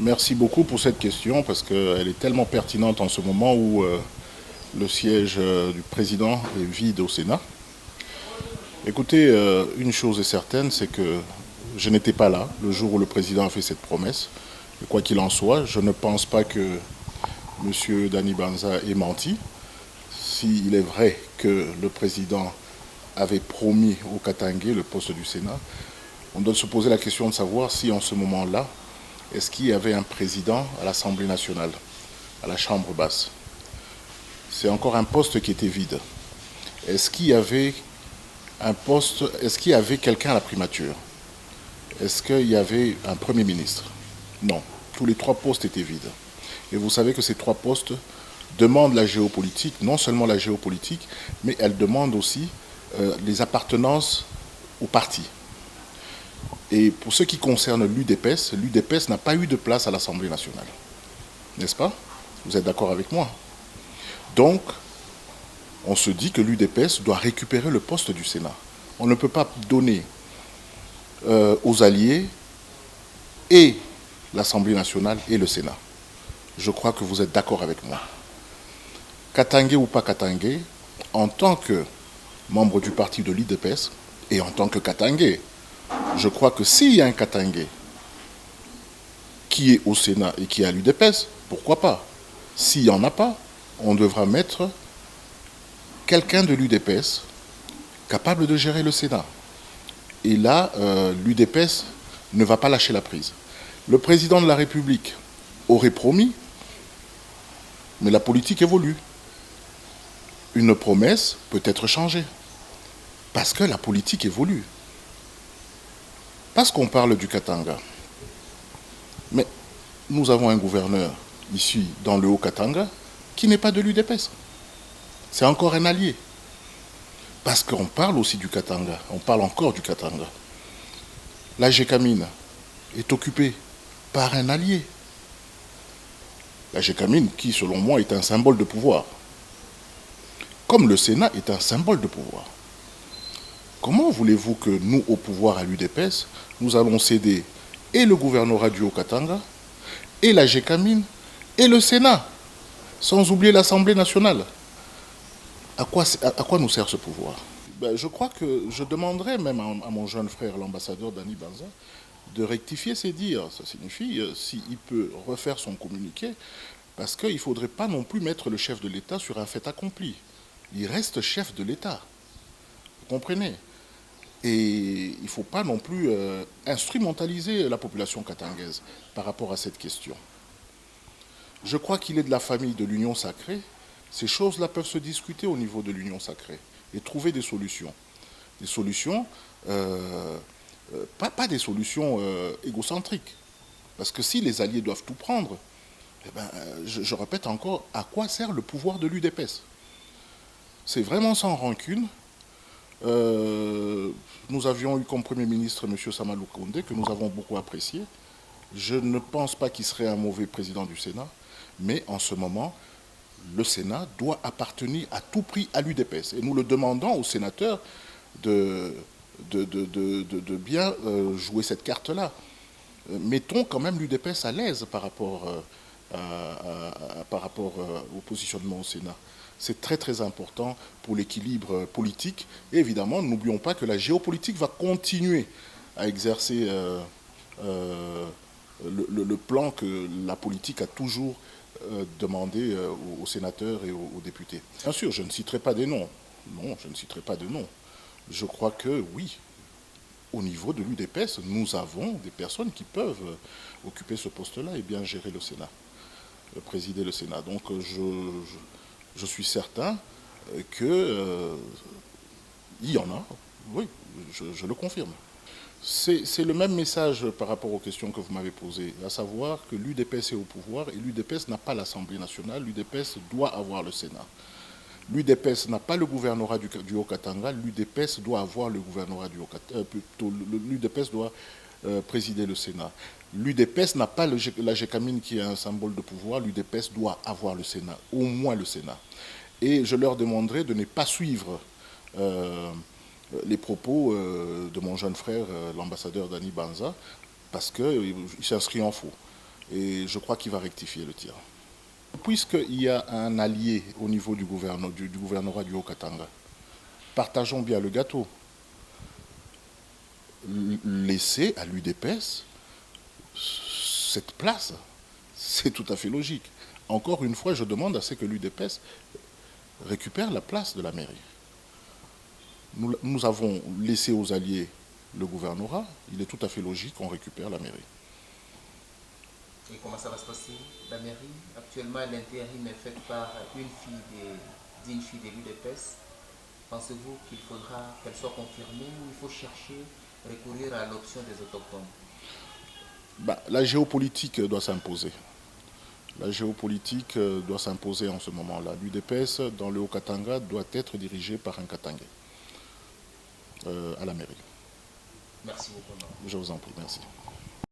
Merci beaucoup pour cette question parce qu'elle est tellement pertinente en ce moment où le siège du président est vide au Sénat. Écoutez, une chose est certaine, c'est que je n'étais pas là le jour où le président a fait cette promesse. Et quoi qu'il en soit, je ne pense pas que M. Dani Banza ait menti. S'il est vrai que le président avait promis au Katangé le poste du Sénat, on doit se poser la question de savoir si en ce moment-là, est-ce qu'il y avait un président à l'Assemblée nationale, à la Chambre basse? C'est encore un poste qui était vide. Est-ce qu'il y avait un poste, est-ce qu'il y avait quelqu'un à la primature? Est-ce qu'il y avait un Premier ministre? Non. Tous les trois postes étaient vides. Et vous savez que ces trois postes demandent la géopolitique, non seulement la géopolitique, mais elles demandent aussi les appartenances au parti. Et pour ce qui concerne l'UDPS n'a pas eu de place à l'Assemblée nationale. N'est-ce pas? Vous êtes d'accord avec moi? Donc, on se dit que l'UDPS doit récupérer le poste du Sénat. On ne peut pas donner aux alliés et l'Assemblée nationale et le Sénat. Je crois que vous êtes d'accord avec moi. Katangé ou pas Katangé, en tant que membre du parti de l'UDPS et en tant que Katangé, je crois que s'il y a un Katangé qui est au Sénat et qui est à l'UDPS, pourquoi pas? S'il n'y en a pas, on devra mettre quelqu'un de l'UDPS capable de gérer le Sénat. Et là, l'UDPS ne va pas lâcher la prise. Le président de la République aurait promis, mais la politique évolue. Une promesse peut être changée, parce que la politique évolue. Parce qu'on parle du Katanga. Mais nous avons un gouverneur ici, dans le Haut-Katanga, qui n'est pas de l'UDPS. C'est encore un allié. Parce qu'on parle aussi du Katanga, on parle encore du Katanga. La GECAMINE est occupée par un allié. La GECAMINE qui, selon moi, est un symbole de pouvoir. Comme le Sénat est un symbole de pouvoir. Comment voulez-vous que nous, au pouvoir à l'UDPS, nous allons céder et le gouvernorat du Haut-Katanga, et la GECAMINE, et le Sénat, sans oublier l'Assemblée nationale? À quoi nous sert ce pouvoir? Je crois que je demanderais même à mon jeune frère, l'ambassadeur Dani Banza, de rectifier ses dires. Ça signifie, s'il peut refaire son communiqué, parce qu'il ne faudrait pas non plus mettre le chef de l'État sur un fait accompli. Il reste chef de l'État. Vous comprenez? Et il ne faut pas non plus instrumentaliser la population katangaise par rapport à cette question. Je crois qu'il est de la famille de l'Union sacrée. Ces choses-là peuvent se discuter au niveau de l'Union sacrée et trouver des solutions. Des solutions, pas des solutions égocentriques. Parce que si les alliés doivent tout prendre, eh ben, je répète encore, à quoi sert le pouvoir de l'UDPS? C'est vraiment sans rancune. Nous avions eu comme Premier ministre M. Samalou Koundé, que nous avons beaucoup apprécié. Je ne pense pas qu'il serait un mauvais président du Sénat, mais en ce moment, le Sénat doit appartenir à tout prix à l'UDPS. Et nous le demandons aux sénateurs de bien jouer cette carte-là. Mettons quand même l'UDPS à l'aise par rapport, au positionnement au Sénat. C'est très très important pour l'équilibre politique. Et évidemment, n'oublions pas que la géopolitique va continuer à exercer le plan que la politique a toujours demandé aux sénateurs et aux députés. Bien sûr, je ne citerai pas des noms. Non, je ne citerai pas de noms. Je crois que oui, au niveau de l'UDPS, nous avons des personnes qui peuvent occuper ce poste-là et bien gérer le Sénat, présider le Sénat. Donc je suis certain qu'il y en a, oui, je le confirme. C'est le même message par rapport aux questions que vous m'avez posées, à savoir que l'UDPS est au pouvoir et l'UDPS n'a pas l'Assemblée nationale, l'UDPS doit avoir le Sénat. L'UDPS n'a pas le gouvernorat du Haut-Katanga, l'UDPS doit avoir le gouvernorat du Haut-Katanga, plutôt l'UDPS doit présider le Sénat. L'UDPS n'a pas la GECAMINE qui est un symbole de pouvoir, l'UDPS doit avoir le Sénat, au moins le Sénat. Et je leur demanderai de ne pas suivre les propos de mon jeune frère, l'ambassadeur Dani Banza, parce qu'il s'inscrit en faux. Et je crois qu'il va rectifier le tir. Puisqu'il y a un allié au niveau du gouvernorat du Haut-Katanga, partageons bien le gâteau. Laisser à l'UDPS cette place, c'est tout à fait logique. Encore une fois, je demande à ce que l'UDPS récupère la place de la mairie. Nous avons laissé aux alliés le gouvernorat, il est tout à fait logique qu'on récupère la mairie. Et comment ça va se passer? La mairie, actuellement, l'intérim est fait par d'une fille de l'UDPS. Pensez-vous qu'il faudra qu'elle soit confirmée ou il faut chercher, recourir à l'option des autochtones? La géopolitique doit s'imposer. La géopolitique doit s'imposer en ce moment-là. L'UDPS, dans le Haut-Katanga, doit être dirigé par un Katangais à la mairie. Merci beaucoup. Je vous en prie, merci.